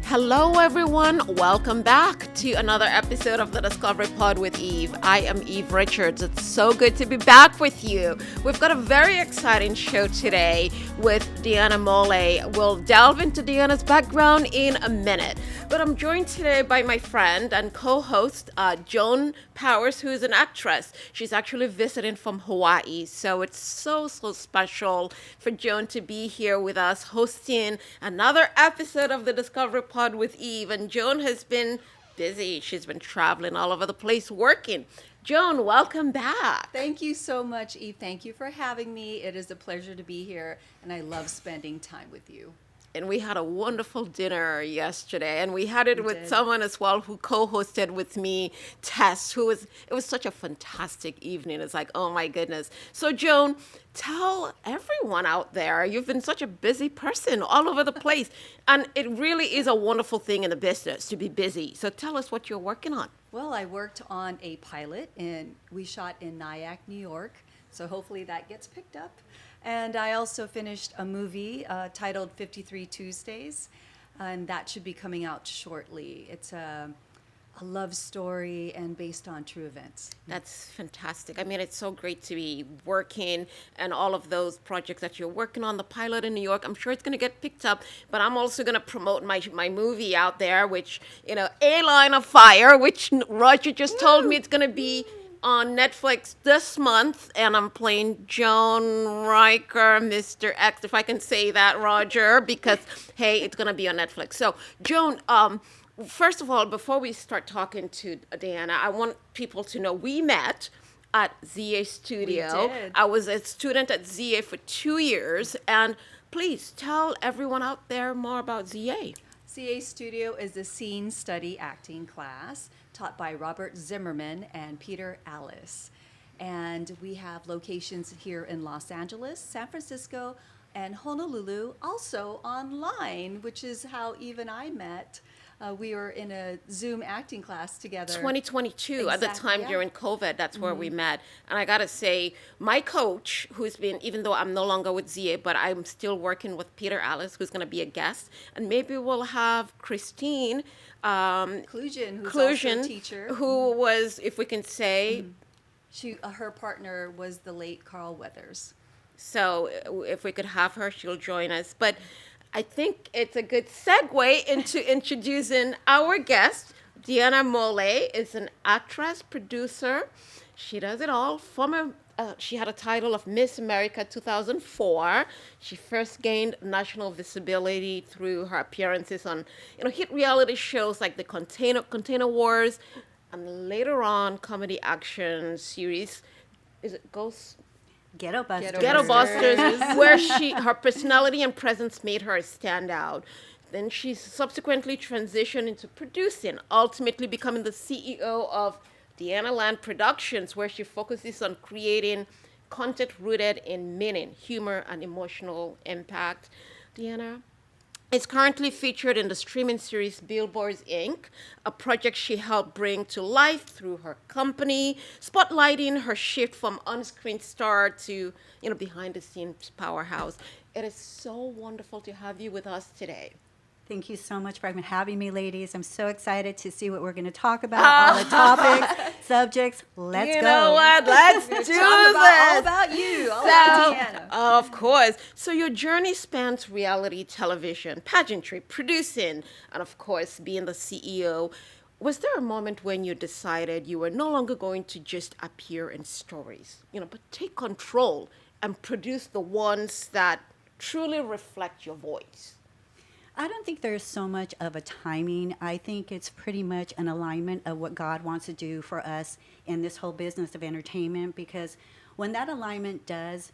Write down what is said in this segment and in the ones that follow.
Hello, everyone. Welcome back to another episode of the Discovery Pod with Eve. I am Eve Richards. It's so good to be back with you. We've got a very exciting show today with Deana Mollé. We'll delve into Deana's background in a minute. But I'm joined today by my friend and co-host, Joan Powers, who is an actress. She's actually visiting from Hawaii. So it's so special for Joan to be here with us, hosting another episode of the Discovery Pod with Eve. And Joan has been busy. She's been traveling all over the place working. Joan, welcome back. Thank you so much, Eve. Thank you for having me. It is a pleasure to be here, and I love spending time with you. And we had a wonderful dinner yesterday, and we had it with someone as well who co-hosted with me, Tess, it was such a fantastic evening. It's like, oh my goodness. So Joan, tell everyone out there, you've been such a busy person all over the place, and it really is a wonderful thing in the business to be busy. So tell us what you're working on. Well, I worked on a pilot, and we shot in Nyack, New York, so hopefully that gets picked up. And I also finished a movie titled 53 Tuesdays, and that should be coming out shortly. It's a love story and based on true events. That's fantastic. I mean, it's so great to be working and all of those projects that you're working on, the pilot in New York. I'm sure it's going to get picked up, but I'm also going to promote my movie out there, which, A Line of Fire, which Roger just told me it's going to be on Netflix this month, and I'm playing John Riker, Mr. X, if I can say that, Roger, because, hey, it's going to be on Netflix. So, Joan, first of all, before we start talking to Deana, I want people to know we met at ZA Studio. We did. I was a student at ZA for 2 years, and please tell everyone out there more about ZA. ZA Studio is a scene study acting class taught by Robert Zimmerman and Peter Alice. And we have locations here in Los Angeles, San Francisco, and Honolulu, also online, which is how Eve and I met. We were in a Zoom acting class together. 2022, at the time during COVID, that's where we met. And I got to say, my coach, who's been, even though I'm no longer with ZA, but I'm still working with Peter Alice, who's going to be a guest. And maybe we'll have Christine Clusion, who's also a teacher. Who was, if we can say... Her partner was the late Carl Weathers. So if we could have her, she'll join us. But I think it's a good segue into introducing our guest. Deana Mollé is an actress, producer. She does it all. She had a title of Miss America 2004. She first gained national visibility through her appearances on, hit reality shows like the Container Wars, and later on comedy action series. Is it Ghost? Ghettobusters, where her personality and presence made her stand out. Then she subsequently transitioned into producing, ultimately becoming the CEO of Deanaland Productions, where she focuses on creating content rooted in meaning, humor, and emotional impact. Deana is currently featured in the streaming series Billboards Inc., a project she helped bring to life through her company, spotlighting her shift from on-screen star to, behind-the-scenes powerhouse. It is so wonderful to have you with us today. Thank you so much for having me, ladies. I'm so excited to see what we're going to talk about, all the topics, subjects. Let's go. You know what? Let's do this. All about you. All about Deana. Of course. So your journey spans reality television, pageantry, producing, and of course, being the CEO. Was there a moment when you decided you were no longer going to just appear in stories, but take control and produce the ones that truly reflect your voice? I don't think there's so much of a timing. I think it's pretty much an alignment of what God wants to do for us in this whole business of entertainment, because when that alignment does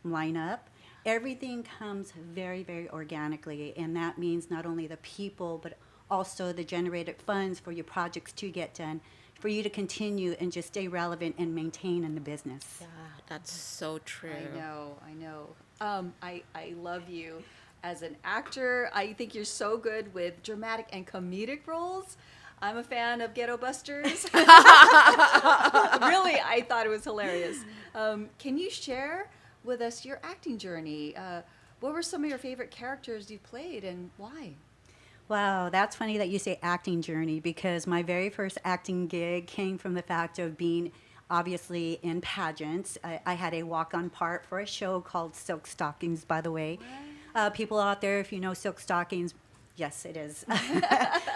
line up, everything comes very, very organically, and that means not only the people, but also the generated funds for your projects to get done, for you to continue and just stay relevant and maintain in the business. Yeah, that's so true. I know. I love you. As an actor, I think you're so good with dramatic and comedic roles. I'm a fan of Ghettobusters. Really, I thought it was hilarious. Can you share with us your acting journey? What were some of your favorite characters you played and why? Wow, that's funny that you say acting journey because my very first acting gig came from the fact of being obviously in pageants. I had a walk-on part for a show called Silk Stockings, by the way. People out there, if you know Silk Stockings, yes, it is.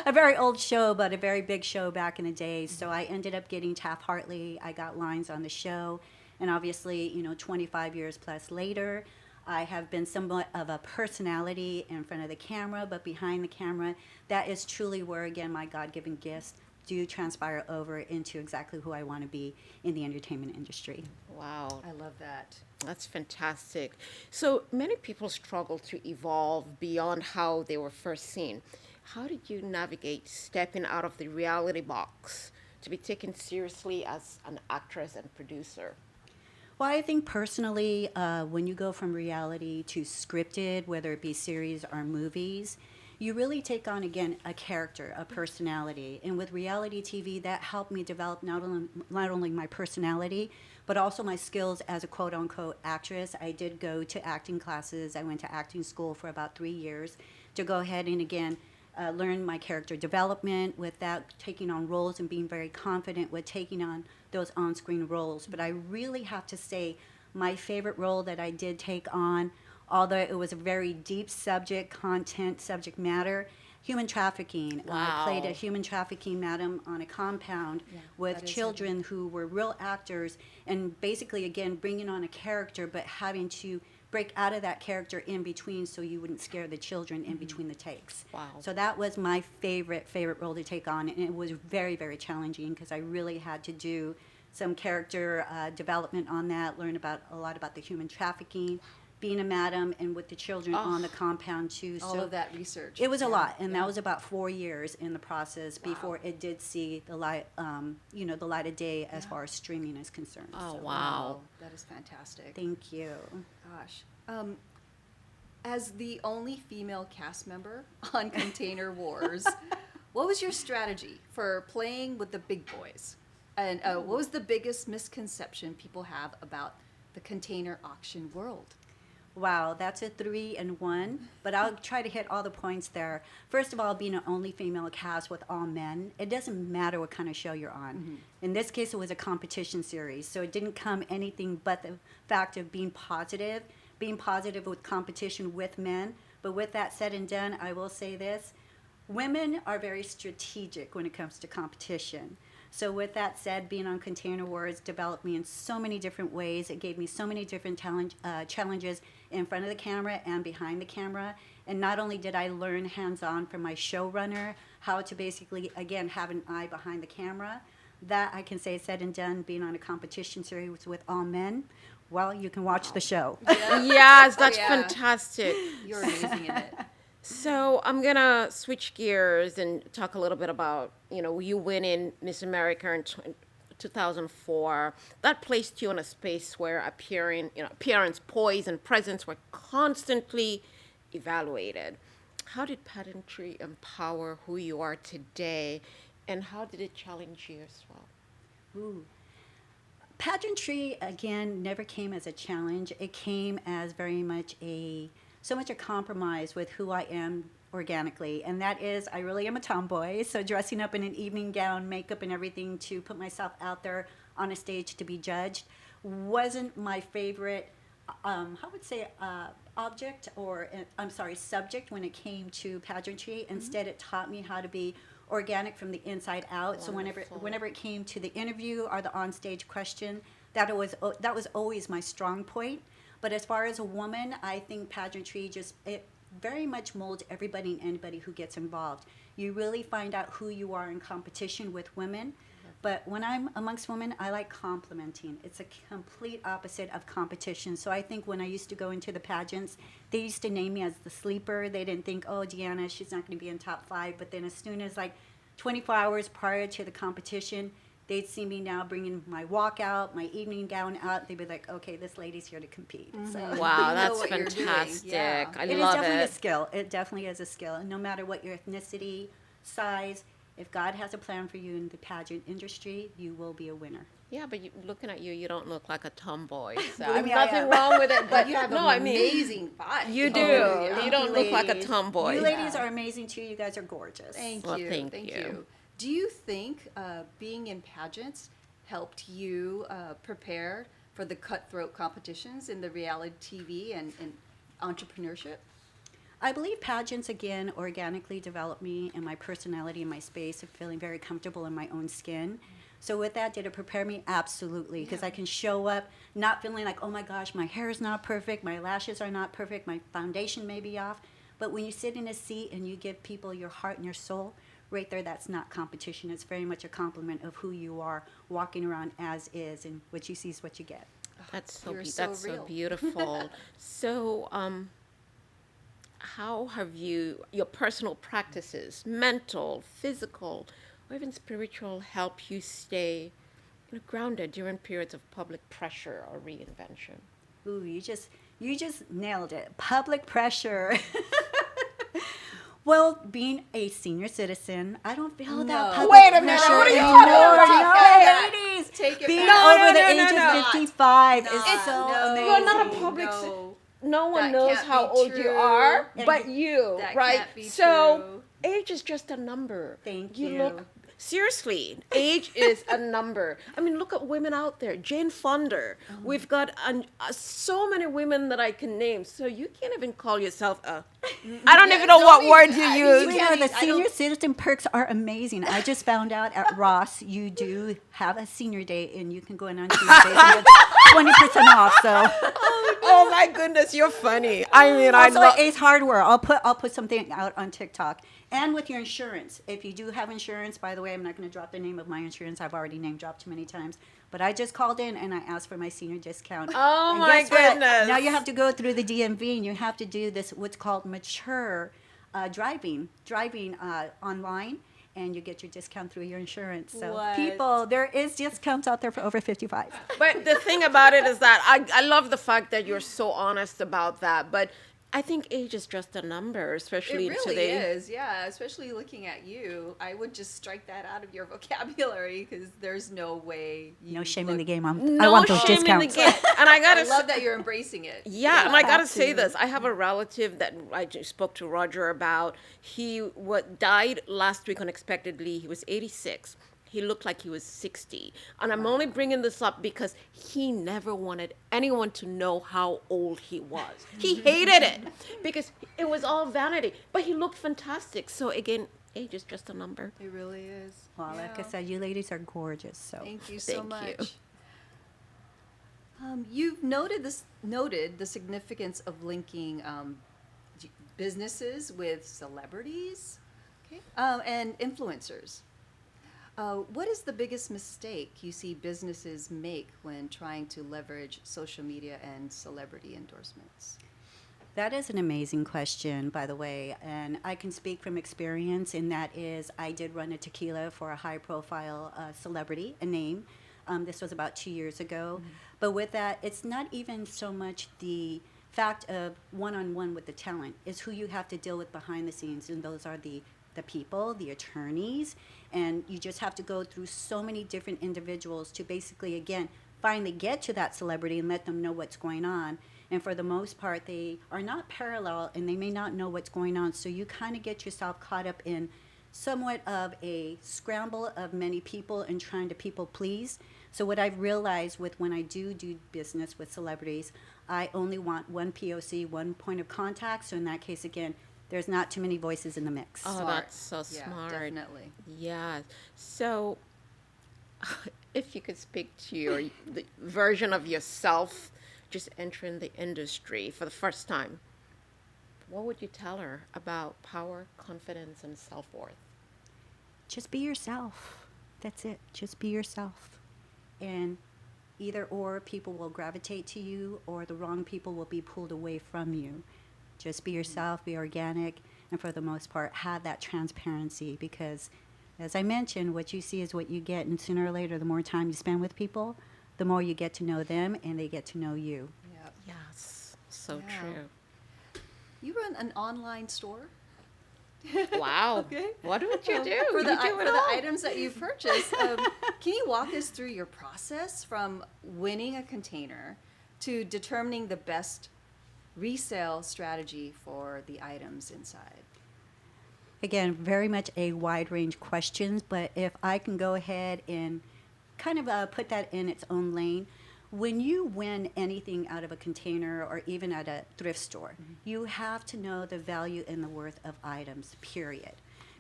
A very old show, but a very big show back in the day. So I ended up getting Taft-Hartley. I got lines on the show. And obviously, 25 years plus later, I have been somewhat of a personality in front of the camera, but behind the camera, that is truly where, again, my God-given gifts do transpire over into exactly who I want to be in the entertainment industry. Wow. I love that. That's fantastic. So many people struggle to evolve beyond how they were first seen. How did you navigate stepping out of the reality box to be taken seriously as an actress and producer? Well, I think personally, when you go from reality to scripted, whether it be series or movies, you really take on, again, a character, a personality. And with reality TV, that helped me develop not only my personality, but also my skills as a quote-unquote actress. I did go to acting classes. I went to acting school for about 3 years to go ahead and, again, learn my character development without taking on roles and being very confident with taking on those on-screen roles. But I really have to say my favorite role that I did take on, although it was a very deep subject matter, human trafficking. Wow. I played a human trafficking madam on a compound with children who were real actors, and basically, again, bringing on a character, but having to break out of that character in between so you wouldn't scare the children in between the takes. Wow. So that was my favorite role to take on, and it was very, very challenging because I really had to do some character development on that, learn a lot about the human trafficking, being a madam, and with the children on the compound too. All of that research. It was a lot, and that was about 4 years in the process before it did see the light, the light of day as far as streaming is concerned. Oh, So, wow. That is fantastic. Thank you. Gosh. As the only female cast member on Container Wars, what was your strategy for playing with the big boys? And what was the biggest misconception people have about the container auction world? Wow, that's a 3 and 1, but I'll try to hit all the points there. First of all, being an only female cast with all men, it doesn't matter what kind of show you're on. In this case, it was a competition series, so it didn't come anything but the fact of being positive with competition with men. But with that said and done, I will say this, women are very strategic when it comes to competition. So with that said, being on Container Wars developed me in so many different ways. It gave me so many different challenges in front of the camera and behind the camera. And not only did I learn hands-on from my showrunner how to basically, again, have an eye behind the camera, that I can say said and done being on a competition series with all men. Well, you can watch the show. Yes, that's fantastic. You're amazing in it. So I'm going to switch gears and talk a little bit about, you winning Miss America in 2004. That placed you in a space where appearance, poise, and presence were constantly evaluated. How did pageantry empower who you are today, and how did it challenge you as well? Ooh. Pageantry, again, never came as a challenge. It came as very much so much a compromise with who I am organically. And that is, I really am a tomboy. So dressing up in an evening gown, makeup and everything to put myself out there on a stage to be judged wasn't my favorite, subject when it came to pageantry. Instead, it taught me how to be organic from the inside out. Wonderful. So whenever it came to the interview or the onstage question, that was always my strong point. But as far as a woman, I think pageantry it very much molds everybody and anybody who gets involved. You really find out who you are in competition with women. But when I'm amongst women, I like complimenting. It's a complete opposite of competition. So I think when I used to go into the pageants, they used to name me as the sleeper. They didn't think, oh, Deana, she's not going to be in top 5. But then as soon as 24 hours prior to the competition, they'd see me now bringing my walkout, my evening gown out. They'd be like, okay, this lady's here to compete. So Wow, You know that's what you're doing. fantastic. Yeah. I it is love definitely a it. skill. It definitely is a skill. And no matter what your ethnicity, size, if God has a plan for you in the pageant industry, you will be a winner. Yeah, but looking at you, you don't look like a tomboy. So Believe me, I nothing am. wrong with it. But You have no, an I mean, amazing body. you do. yeah. You don't look like a ladies. tomboy. You ladies are amazing too. You guys are gorgeous. Thank Well, you. thank Thank you. you. Do you think being in pageants helped you prepare for the cutthroat competitions in the reality TV and entrepreneurship? I believe pageants, again, organically developed me and my personality and my space of feeling very comfortable in my own skin. So with that, did it prepare me? Absolutely, because I can show up not feeling like, oh my gosh, my hair is not perfect, my lashes are not perfect, my foundation may be off. But when you sit in a seat and you give people your heart and your soul, right there, that's not competition. It's very much a compliment of who you are, walking around as is, and what you see is what you get. That's so You're that's so real. beautiful. So, how have your personal practices, mental, physical, or even spiritual, help you stay grounded during periods of public pressure or reinvention? Ooh, you just nailed it. Public pressure. Well, being a senior citizen, I don't feel that No. public Wait a minute, pressure what are you anymore. talking about? No, ladies. Take it Being back. over the No, age no, of no. 55 is Not. so No. amazing. You're not a public No one That knows can't how be old you true. are, And but you, That right? can't be So age is just a number. Thank You you. look seriously. Age is a number. I mean, look at women out there. Jane Fonda. We've got so many women that I can name. So you can't even call yourself a. I don't even know what word you use. You know, the senior citizen perks are amazing. I just found out at Ross, you do have a senior day, and you can go in on Tuesdays and get 20% off. So, Oh my goodness, you're funny. I mean, I also love. Ace Hardware. I'll put something out on TikTok. And with your insurance, if you do have insurance, by the way, I'm not going to drop the name of my insurance. I've already name dropped too many times. But I just called in and I asked for my senior discount. Oh, And my guess what? goodness. Now you have to go through the DMV and you have to do this what's called mature driving online, and you get your discount through your insurance. So What? people, there is discounts out there for over 55. But the thing about it is that I love the fact that you're so honest about that. But I think age is just a number, especially It really today. is, yeah. Especially looking at you, I would just strike that out of your vocabulary because there's no way. No you shame in the look- game. I No want those shame in the discounts. game. And I gotta I love that you're embracing it. Yeah, and I gotta have say to. this. I have a relative that I just spoke to Roger about. He died last week unexpectedly. He was 86. He looked like he was 60. And I'm only bringing this up because he never wanted anyone to know how old he was. He hated it because it was all vanity. But he looked fantastic. So again, age is just a number. It really is. Well, like I Yeah. said, you ladies are gorgeous. So Thank you so Thank you. much. You've noted the significance of linking businesses with celebrities, okay, and influencers. What is the biggest mistake you see businesses make when trying to leverage social media and celebrity endorsements? that is an amazing question, by the way, and I can speak from experience, and that is I did run a tequila for a high-profile celebrity, a name. This was about 2 years ago. But with that, it's not even so much the fact of one-on-one with the talent. It's who you have to deal with behind the scenes, and those are the people, the attorneys, and you just have to go through so many different individuals to basically, again, finally get to that celebrity and let them know what's going on. And for the most part, they are not parallel, and they may not know what's going on. So you kind of get yourself caught up in somewhat of a scramble of many people and trying to people please. So what I've realized with when I do business with celebrities, I only want one POC, one point of contact. So in that case, again, there's not too many voices in the mix. Oh, Smart. that's so Yeah, smart. definitely. Yeah. So, if you could speak to the version of yourself just entering the industry for the first time, what would you tell her about power, confidence, and self-worth? Just be yourself. That's it. Just be yourself. And either or, people will gravitate to you, or the wrong people will be pulled away from you. Just be yourself, be organic, and for the most part, have that transparency, because as I mentioned, what you see is what you get, and sooner or later, the more time you spend with people, the more you get to know them and they get to know you. Yeah. Yes, so Yeah. true. You run an online store? Wow. Okay. What would you do? For the, You do for it the all. items that you've purchased, can you walk us through your process from winning a container to determining the best resale strategy for the items inside? Again, very much a wide range questions, but if I can go ahead and kind of put that in its own lane, when you win anything out of a container or even at a thrift store, you have to know the value and the worth of items, period.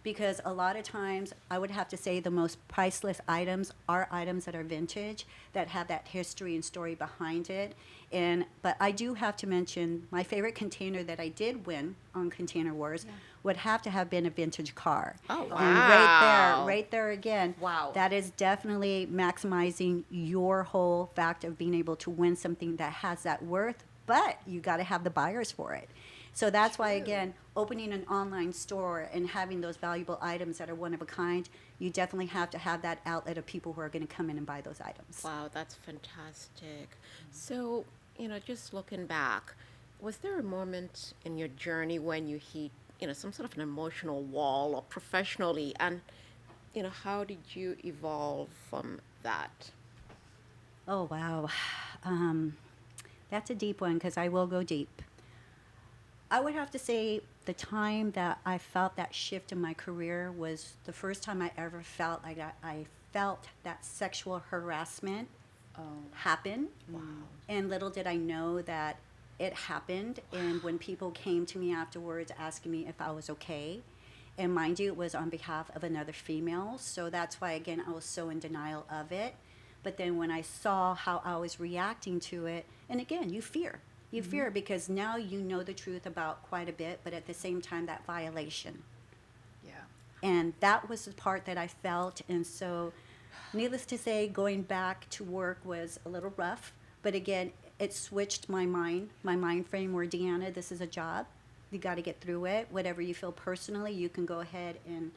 Because a lot of times, I would have to say the most priceless items are items that are vintage, that have that history and story behind it. But I do have to mention my favorite container that I did win on Container Wars would have to have been a vintage car. Oh, And wow. right there again, Wow. that is definitely maximizing your whole fact of being able to win something that has that worth, but you got to have the buyers for it. So that's why, again, opening an online store and having those valuable items that are one of a kind, you definitely have to have that outlet of people who are going to come in and buy those items. Wow, that's fantastic. So, just looking back, was there a moment in your journey when you hit, some sort of an emotional wall or professionally, and, how did you evolve from that? Oh, wow. That's a deep one because I will go deep. I would have to say the time that I felt that shift in my career was the first time I ever felt like I felt that sexual harassment happen. Wow. And little did I know that it happened. And when people came to me afterwards asking me if I was okay, and mind you, it was on behalf of another female. So that's why, again, I was so in denial of it. But then when I saw how I was reacting to it, and again, you fear. You fear because now you know the truth about quite a bit, but at the same time, that violation. Yeah. And that was the part that I felt. And so, needless to say, going back to work was a little rough. But again, it switched my mind frame where, Deanna, this is a job. You got to get through it. Whatever you feel personally, you can go ahead and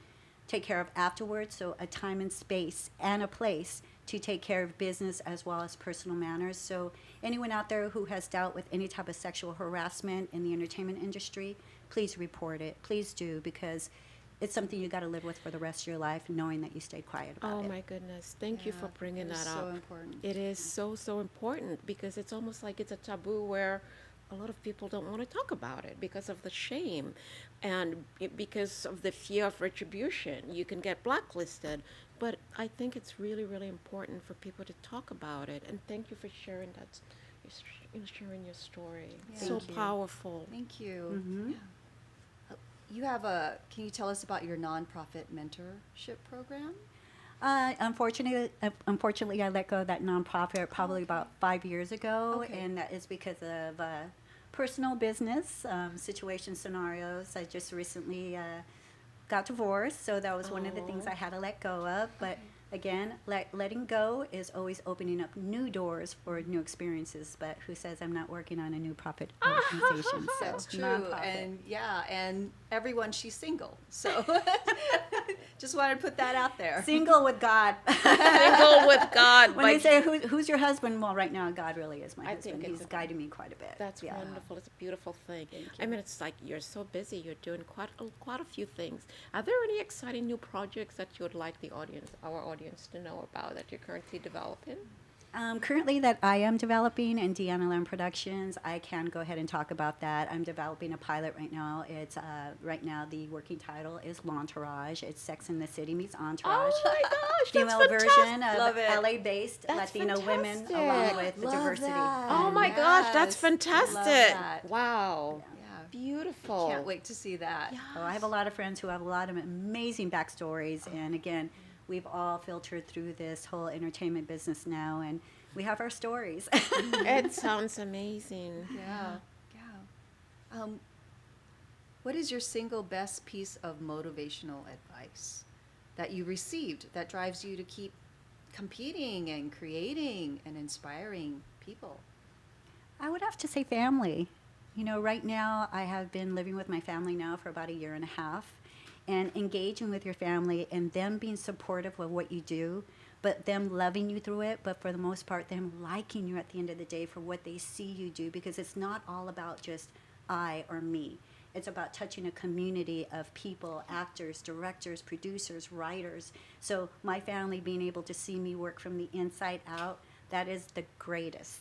take care of afterwards. So a time and space and a place to take care of business as well as personal manners. So anyone out there who has dealt with any type of sexual harassment in the entertainment industry, please report it. Please do, because it's something you got to live with for the rest of your life, knowing that you stayed quiet about Oh it. my goodness. Thank you for bringing that up. So important. It is so, so important because it's almost like it's a taboo where a lot of people don't want to talk about it because of the shame and because of the fear of retribution. You can get blacklisted, but I think it's really, really important for people to talk about it. And thank you for sharing that, sharing your story. Yeah. So Thank you. powerful. Thank you. Mhm. Yeah. Can you tell us about your nonprofit mentorship program? Unfortunately, I let go of that nonprofit probably about 5 years ago, Okay. and that is because of personal business situation scenarios. I just recently got divorced, so that was one of the things I had to let go of. But again, letting go is always opening up new doors for new experiences. But who says I'm not working on a new profit organization? So That's true. nonprofit. And everyone, she's single. So just wanted to put that out there. Single with God. Single with God. When they but say who's your husband, well, right now God really is my I husband. think it's He's a- guiding me quite a bit. That's Yeah. wonderful. It's a beautiful thing. Thank I you. mean, it's like you're so busy. You're doing quite a few things. Are there any exciting new projects that you would like our audience, to know about that you're currently developing? Currently, that I am developing in Deanaland Productions, I can go ahead and talk about that. I'm developing a pilot right now. It's right now the working title is L'Entourage. It's Sex in the City meets Entourage. Oh my gosh, Female that's version fantastic. of Love it. LA-based That's Latino women, fantastic. along with the Love diversity. that. Oh my gosh, that's Yes. fantastic. Love that. Wow. Yeah. Beautiful. Can't wait to see that. So I have a lot of friends who have a lot of amazing backstories, and again, we've all filtered through this whole entertainment business now, and we have our stories. It sounds amazing. Yeah. Yeah. What is your single best piece of motivational advice that you received that drives you to keep competing and creating and inspiring people? I would have to say family. You know, right now I have been living with my family now for about 1.5 years, and engaging with your family and them being supportive of what you do, but them loving you through it, but for the most part, them liking you at the end of the day for what they see you do, because it's not all about just I or me. It's about touching a community of people, actors, directors, producers, writers. So my family being able to see me work from the inside out, that is the greatest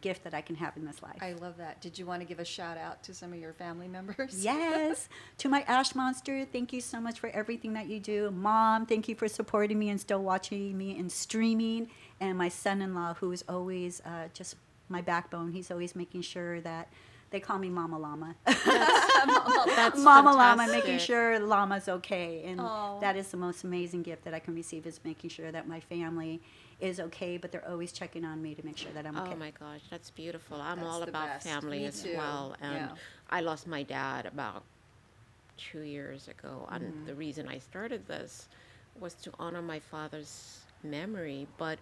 gift that I can have in this life. I love that. Did you want to give a shout out to some of your family members? Yes. To my Ash Monster, thank you so much for everything that you do. Mom, thank you for supporting me and still watching me and streaming. And my son-in-law, who is always just my backbone. He's always making sure that they call me Mama Llama. That's Mama Llama, fantastic. making sure Llama's okay. And Aw. that is the most amazing gift that I can receive, is making sure that my family is okay, but they're always checking on me to make sure that I'm okay. Oh my gosh, that's beautiful. I'm That's all the about best. family Me as too. well. And Yeah. I lost my dad about 2 years ago. And the reason I started this was to honor my father's memory. But,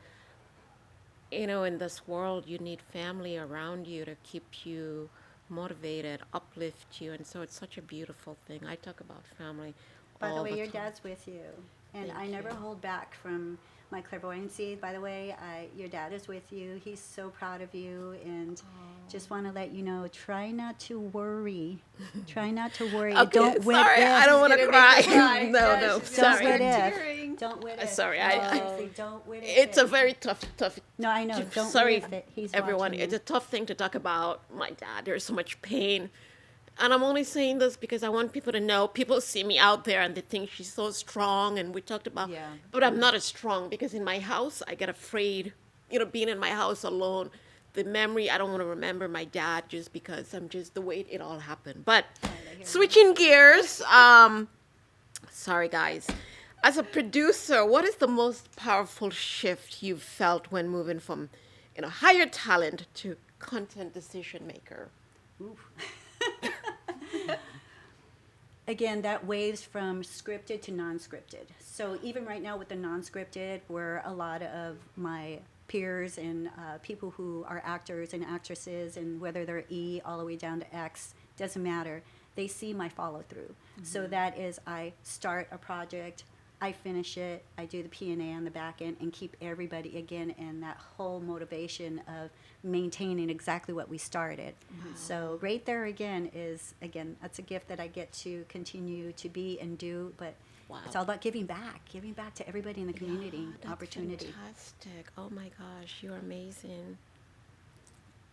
you know, in this world, you need family around you to keep you motivated, uplift you. And so it's such a beautiful thing. I talk about family By the all way, your time. dad's with you. And Thank I never you. hold back from my clairvoyancy. By the way, your dad is with you. He's so proud of you. And just want to let you know, try not to worry. Try not to worry. Okay, Don't what sorry, if. I don't want to Gonna make cry. you cry. No, Yeah, no, she's Don't gonna sorry. what start if. tearing. Don't what if. Sorry, Don't what if. It's a very tough. No, I know. Don't Sorry, what if it. He's everyone. watching It's you. a tough thing to talk about. My dad, there's so much pain. And I'm only saying this because I want people to know. People see me out there and they think she's so strong. And we talked about, Yeah. but I'm not as strong because in my house, I get afraid, you know, being in my house alone. The memory, I don't want to remember my dad just because I'm just the way it all happened. But switching gears, sorry guys. As a producer, what is the most powerful shift you've felt when moving from, you know, higher talent to content decision maker? Again, that waves from scripted to non-scripted. So even right now with the non-scripted, where a lot of my peers and people who are actors and actresses, and whether they're E all the way down to X, doesn't matter. They see my follow through. So that is, I start a project, I finish it, I do the P&A on the back end, and keep everybody again in that whole motivation of maintaining exactly what we started. So right there again is, again, that's a gift that I get to continue to be and do, but it's all about giving back to everybody in the community, That's opportunity. fantastic. Oh my gosh, you're amazing.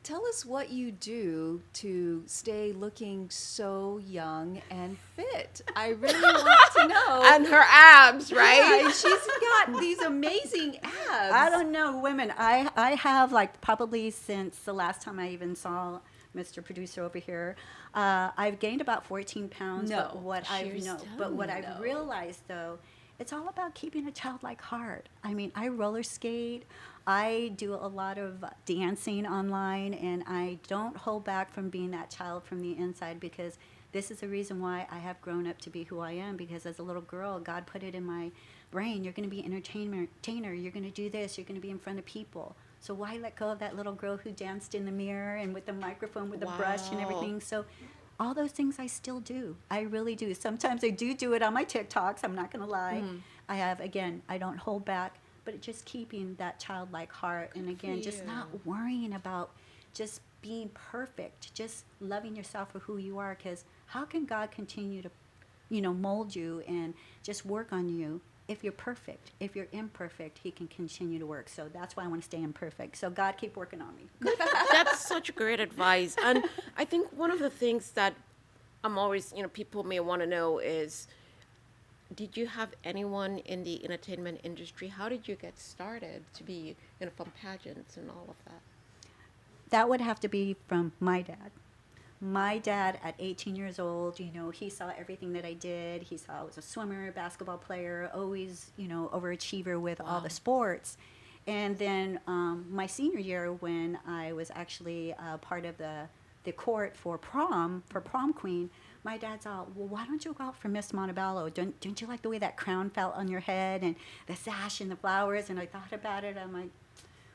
Tell us what you do to stay looking so young and fit. I really want to know. And her abs, right? Yeah, she's got these amazing abs. I don't know, women. I have, like, probably since the last time I even saw Mr. Producer over here, I've gained about 14 pounds. No, But what she's I've no. realized, though, it's all about keeping a childlike heart. I mean, I roller skate. I do a lot of dancing online, and I don't hold back from being that child from the inside, because this is the reason why I have grown up to be who I am, because as a little girl, God put it in my brain, you're going to be an entertainer, you're going to do this, you're going to be in front of people. So why let go of that little girl who danced in the mirror and with the microphone, with the brush and Wow. everything? So all those things I still do. I really do. Sometimes I do it on my TikToks, I'm not going to lie. I have, again, I don't hold back, but just keeping that childlike heart. And again, just not worrying about just being perfect, just loving yourself for who you are, because how can God continue to, you know, mold you and just work on you? If you're perfect, if you're imperfect, he can continue to work. So that's why I want to stay imperfect. So God, keep working on me. That's such great advice. And I think one of the things that I'm always, you know, people may want to know is, did you have anyone in the entertainment industry? How did you get started to be, you know, from pageants and all of that? That would have to be from my dad. My dad at 18 years old, you know, he saw everything that I did. He saw I was a swimmer, basketball player, always, you know, overachiever with all the sports. And then my senior year, when I was actually part of the court for prom queen, my dad's all, well, why don't you go out for Miss Montebello? Don't you like the way that crown fell on your head and the sash and the flowers? And I thought about it. I'm like,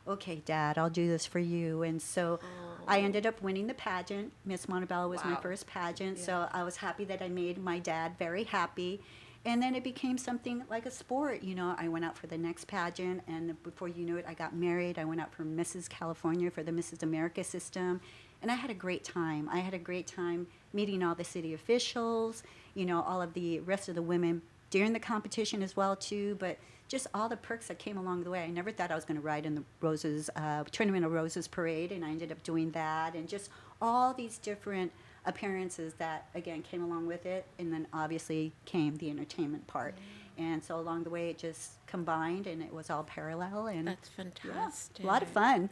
okay, Dad, I'll do this for you. And so I ended up winning the pageant. Miss Montebello was my Wow. first pageant. Yeah. So I was happy that I made my dad very happy. And then it became something like a sport. You know, I went out for the next pageant, and before you knew it, I got married. I went out for Mrs. California for the Mrs. America system, and I had a great time. I had a great time meeting all the city officials, you know, all of the rest of the women during the competition as well, too, but just all the perks that came along the way. I never thought I was going to ride in the Roses, Tournament of Roses parade, and I ended up doing that, and just all these different appearances that, again, came along with it, and then obviously came the entertainment part. And so along the way, it just combined, and it was all parallel. And That's fantastic. yeah, a lot of fun.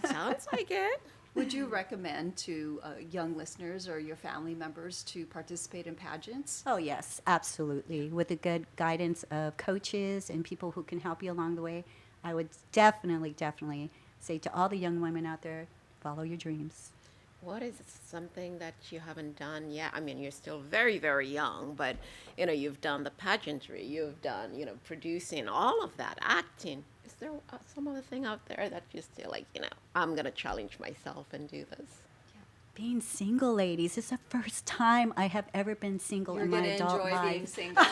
Sounds like it. Would you recommend to young listeners or your family members to participate in pageants? Oh, yes, absolutely. With the good guidance of coaches and people who can help you along the way, I would definitely say to all the young women out there, follow your dreams. What is something that you haven't done yet? I mean, you're still very, very young, but, you know, you've done the pageantry, you've done, you know, producing, all of that, acting. Is there some other thing out there that you still like, you know, I'm going to challenge myself and do this? Being single, ladies, is the first time I have ever been single in my adult life. You're going to enjoy being single.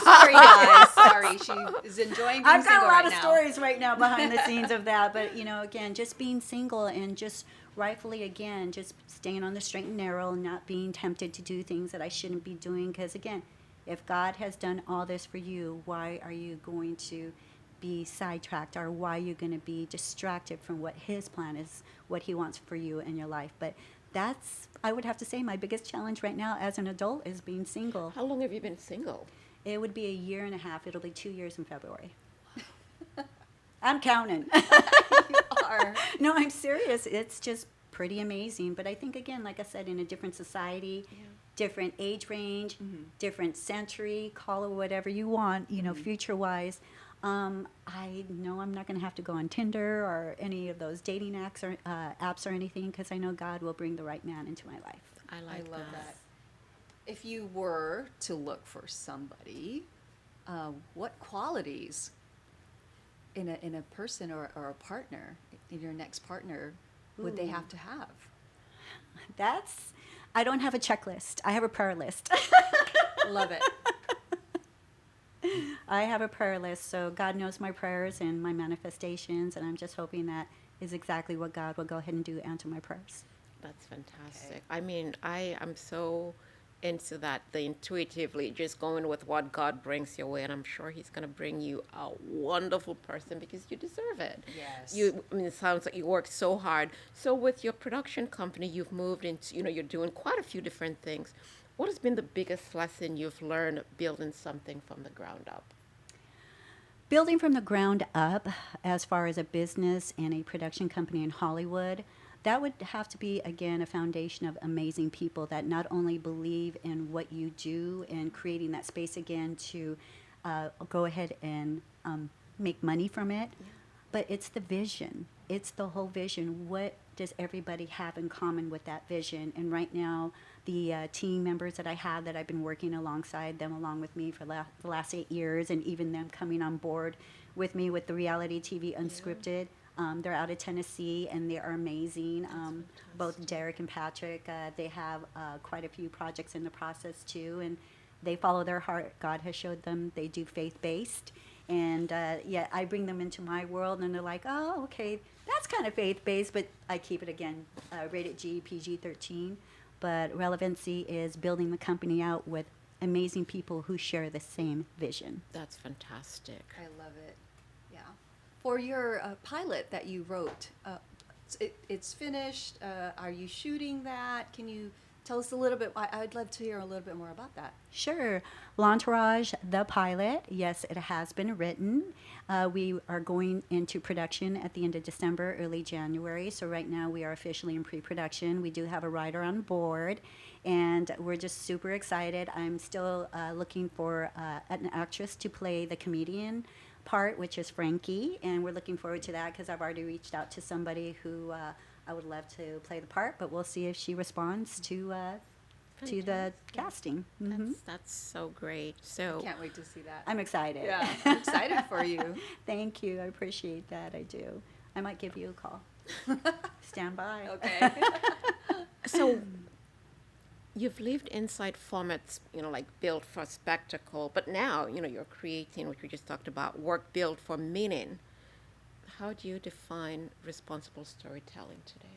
Sorry, guys. Sorry, she is enjoying being I've got single a lot right of now. stories right now behind the scenes of that, but, you know, again, just being single and just rightfully, again, just staying on the straight and narrow and not being tempted to do things that I shouldn't be doing. Because, again, if God has done all this for you, why are you going to be sidetracked, or why are you going to be distracted from what His plan is, what He wants for you in your life? But that's, I would have to say, my biggest challenge right now as an adult is being single. How long have you been single? It would be a year and a half. It'll be 2 years in February. I'm counting. You are. No, I'm serious. It's just pretty amazing. But I think, again, like I said, in a different society, different age range, different century, call it whatever you want, you know, future-wise. I know I'm not going to have to go on Tinder or any of those dating apps or anything, because I know God will bring the right man into my life. I I like love that. If you were to look for somebody, what qualities in a person or a partner, in your next partner, would they have to have? I don't have a checklist. I have a prayer list. Love it. I have a prayer list, so God knows my prayers and my manifestations, and I'm just hoping that is exactly what God will go ahead and do, answer my prayers. That's fantastic. Okay. I mean, I am so into that, the intuitively just going with what God brings your way, and I'm sure He's going to bring you a wonderful person because you deserve it. Yes. I mean, it sounds like you worked so hard. So with your production company, you've moved into, you know, you're doing quite a few different things. What has been the biggest lesson you've learned building something from the ground up? Building from the ground up, as far as a business and a production company in Hollywood, that would have to be, again, a foundation of amazing people that not only believe in what you do and creating that space again to go ahead and make money from it, but it's the vision. It's the whole vision. What does everybody have in common with that vision? And right now, the team members that I have that I've been working alongside them, along with me for the last 8 years, and even them coming on board with me with the reality TV Unscripted. They're out of Tennessee, and they are amazing. Both Derek and Patrick, they have quite a few projects in the process, too, and they follow their heart. God has showed them they do faith-based. And, I bring them into my world, and they're like, oh, okay, that's kind of faith-based, but I keep it, again, rated G, PG-13. But relevancy is building the company out with amazing people who share the same vision. That's fantastic. I love it. Yeah. For your pilot that you wrote, it's finished. Are you shooting that? Can you tell us a little bit? I'd love to hear a little bit more about that. Sure. L'Entourage, the pilot, yes, it has been written. We are going into production at the end of December, early January. So right now we are officially in pre-production. We do have a writer on board, and we're just super excited. I'm still looking for an actress to play the comedian part, which is Frankie, and we're looking forward to that because I've already reached out to somebody who I would love to play the part, but we'll see if she responds to the casting. That's so great. So Can't wait to see that. I'm excited. Yeah, I'm excited for you. Thank you. I appreciate that. I do. I might give you a call. Stand by. Okay. So You've lived inside formats, like built for spectacle, but now, you're creating what we just talked about, work built for meaning. How do you define responsible storytelling today?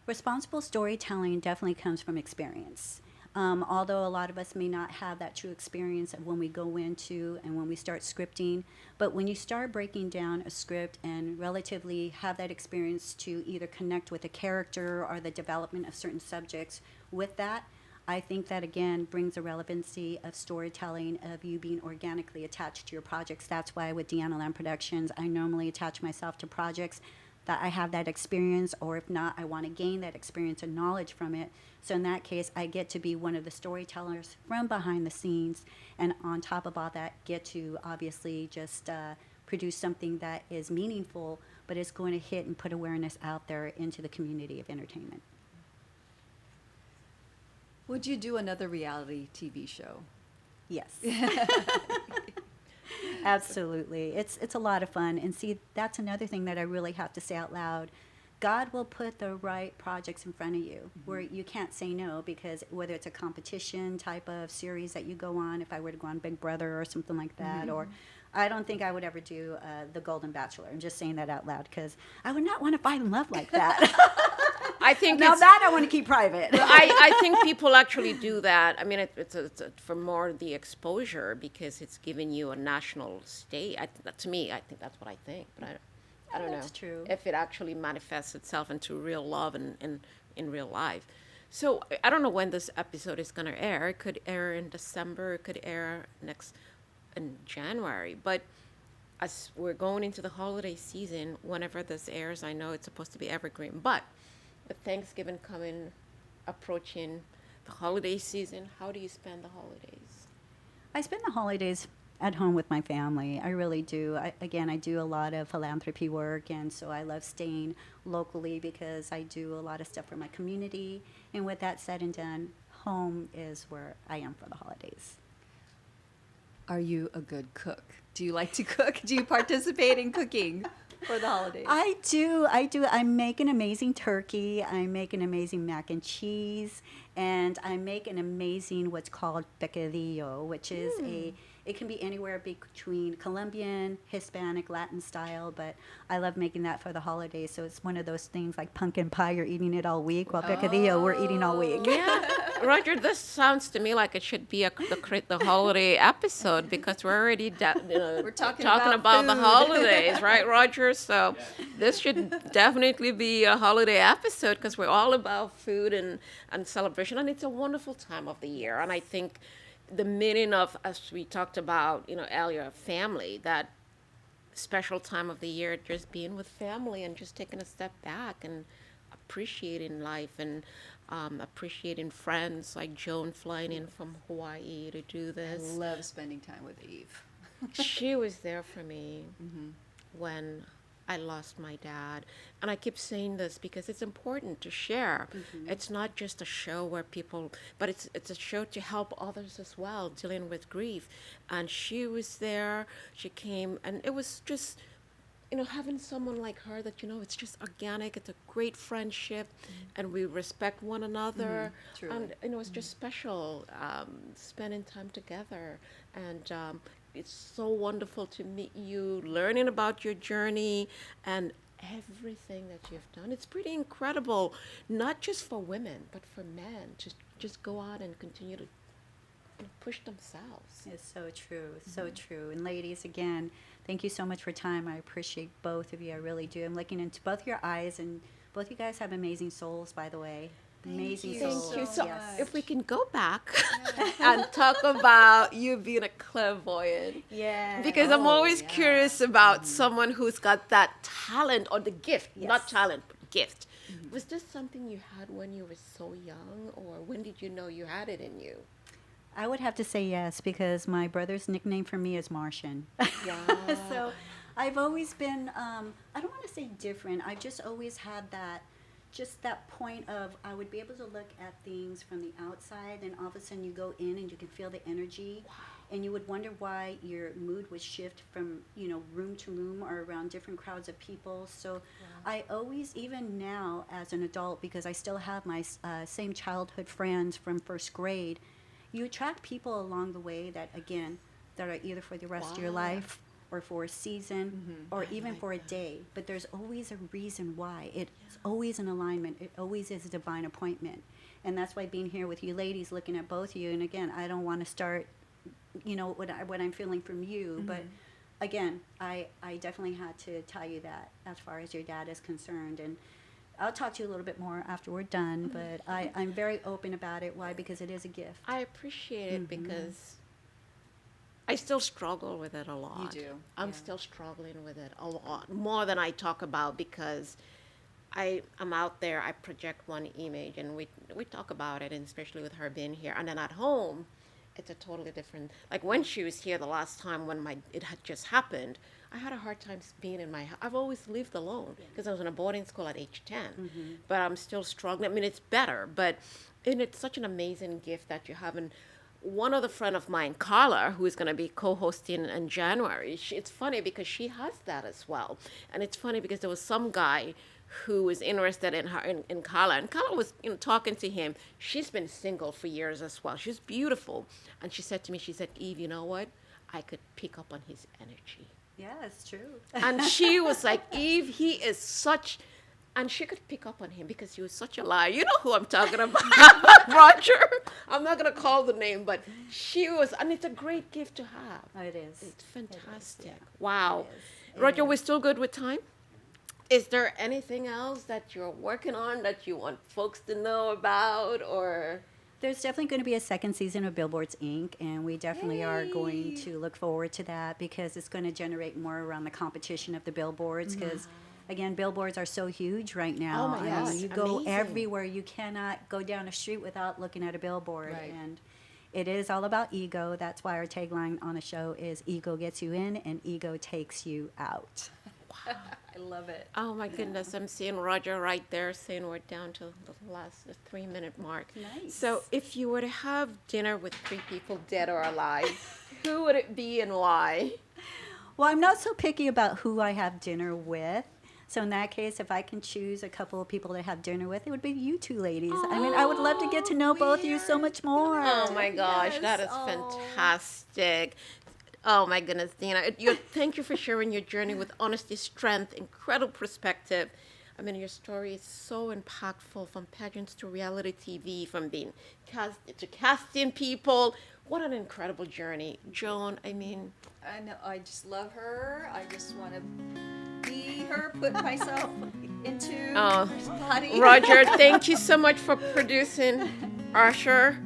Responsible storytelling definitely comes from experience. Although a lot of us may not have that true experience of when we go into and when we start scripting, but when you start breaking down a script and relatively have that experience to either connect with a character or the development of certain subjects with that, I think that again brings a relevancy of storytelling, of you being organically attached to your projects. That's why with Deanaland Productions, I normally attach myself to projects that I have that experience, or if not, I want to gain that experience and knowledge from it. So in that case, I get to be one of the storytellers from behind the scenes, and on top of all that, get to obviously just produce something that is meaningful, but is going to hit and put awareness out there into the community of entertainment. Would you do another reality TV show? Yes. Absolutely. It's a lot of fun. And see, that's another thing that I really have to say out loud. God will put the right projects in front of you where you can't say no, because whether it's a competition type of series that you go on, if I were to go on Big Brother or something like that, or I don't think I would ever do The Golden Bachelor. I'm just saying that out loud because I would not want to fall in love like that. I think now that I want to keep private. I think people actually do that. I mean, it's for more the exposure because it's giving you a national state. To me, I think that's what I think. But I don't know. That's true. If it actually manifests itself into real love and in real life. So I don't know when this episode is going to air. It could air in December. It could air in January. But as we're going into the holiday season, whenever this airs, I know it's supposed to be evergreen. But with Thanksgiving approaching, the holiday season, how do you spend the holidays? I spend the holidays at home with my family. I really do. I do a lot of philanthropy work, and so I love staying locally because I do a lot of stuff for my community. And with that said and done, home is where I am for the holidays. Are you a good cook? Do you like to cook? Do you participate in cooking for the holidays? I do. I make an amazing turkey. I make an amazing mac and cheese. And I make an amazing what's called picadillo, which is it can be anywhere between Colombian, Hispanic, Latin style, but I love making that for the holidays. So it's one of those things like pumpkin pie, you're eating it all week, while picadillo, we're eating all week. Yeah, Roger, this sounds to me like it should be the holiday episode because we're already we're talking about the food. holidays, right, Roger? So this should definitely be a holiday episode because we're all about food and celebration, and it's a wonderful time of the year. And I think the meaning of, as we talked about, earlier, family, that special time of the year, just being with family and just taking a step back and appreciating life and appreciating friends like Joan flying in from Hawaii to do this. I love spending time with Eve. She was there for me when I lost my dad. And I keep saying this because it's important to share. It's not just a show where people, but it's a show to help others as well, dealing with grief. And she was there, she came, and it was just, having someone like her that, it's just organic, it's a great friendship, and we respect one another. Truly. And, it's just special spending time together. And it's so wonderful to meet you, learning about your journey and everything that you've done. It's pretty incredible, not just for women, but for men, to just go out and continue to push themselves. It's so true, so true. And ladies, again, thank you so much for your time. I appreciate both of you, I really do. I'm looking into both your eyes, and both you guys have amazing souls, by the way. Amazing souls. Thank you. So Yes. if we can go back and talk about you being a clairvoyant. Yeah. Because I'm always curious about someone who's got that talent or the gift, not Yes. talent, but gift. Was this something you had when you were so young, or when did you know you had it in you? I would have to say yes, because my brother's nickname for me is Martian. Yeah. So I've always been, I don't want to say different, I've just always had that, just that point of I would be able to look at things from the outside, and all of a sudden you go in and you can feel the energy. and you would wonder why your mood would shift from, room to room or around different crowds of people. So I always, even now as an adult, because I still have my same childhood friends from first grade, you attract people along the way that, again, that are either for the rest of your life or for a season or even for a day. But there's always a reason why. It's always an alignment. It always is a divine appointment. And that's why being here with you ladies, looking at both of you, and again, I don't want to start, what I'm feeling from you, but again, I definitely had to tell you that as far as your dad is concerned. And I'll talk to you a little bit more after we're done, but I'm very open about it. Why? Because it is a gift. I appreciate it because I still struggle with it a lot. You do. I'm still struggling with it a lot, more than I talk about, because I'm out there, I project one image, and we talk about it, and especially with her being here. And then at home, it's a totally different, like when she was here the last time when it had just happened, I had a hard time being in my house. I've always lived alone because I was in a boarding school at age 10, but I'm still struggling. I mean, it's better, and it's such an amazing gift that you have. And one other friend of mine, Carla, who is going to be co-hosting in January, it's funny because she has that as well. And it's funny because there was some guy who was interested in her, in Carla. And Carla was talking to him. She's been single for years as well. She's beautiful. And she said to me, Eve, you know what? I could pick up on his energy. Yeah, it's true. And she was like, Eve, he is such... And she could pick up on him because he was such a liar. You know who I'm talking about, Roger. I'm not going to call the name, but she was, and it's a great gift to have. Oh, it is. It's fantastic. It is, yeah. Wow. It Roger, is. we're still good with time? Is there anything else that you're working on that you want folks to know about, or? There's definitely going to be a second season of Billboards Inc., and we definitely are going to look forward to that because it's going to generate more around the competition of the billboards because, again, billboards are so huge right now. Oh, my gosh, you go amazing. everywhere. You cannot go down a street without looking at a billboard. Right. And it is all about ego. That's why our tagline on the show is ego gets you in and ego takes you out. I love it. Oh, my goodness. I'm seeing Roger right there saying we're down to the last 3-minute mark. Nice. So if you were to have dinner with 3 people, dead or alive, who would it be and why? Well, I'm not so picky about who I have dinner with. So in that case, if I can choose a couple of people to have dinner with, it would be you two ladies. I mean, I would love to get to know both of you so much more. Oh, my gosh. Yes. That is Oh. fantastic. Oh, my goodness, Deana. Thank you for sharing your journey with honesty, strength, incredible perspective. I mean, your story is so impactful, from pageants to reality TV, from being casting people. What an incredible journey. Joan, I mean... I know. I just love her. I just want to be her, put myself into her body. Roger, thank you so much for producing Usher.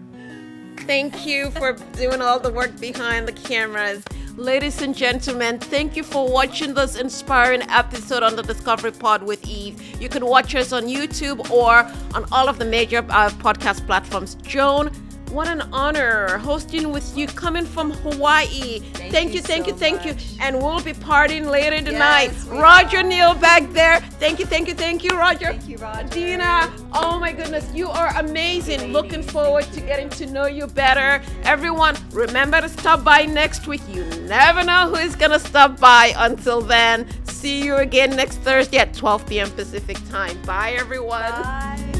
Thank you for doing all the work behind the cameras. Ladies and gentlemen, thank you for watching this inspiring episode on the Discovery Pod with Eve. You can watch us on YouTube or on all of the major podcast platforms. Joan, what an honor hosting with you, coming from Hawaii. Thank you. much. And we'll be partying later tonight. Yes, we Roger are. Neal back there. Thank you, Roger. Thank you, Roger. Deana, oh my goodness, you are amazing. Looking forward to getting to know you better. Everyone, remember to stop by next week. You never know who is going to stop by. Until then, see you again next Thursday at 12 p.m. Pacific time. Bye, everyone. Bye.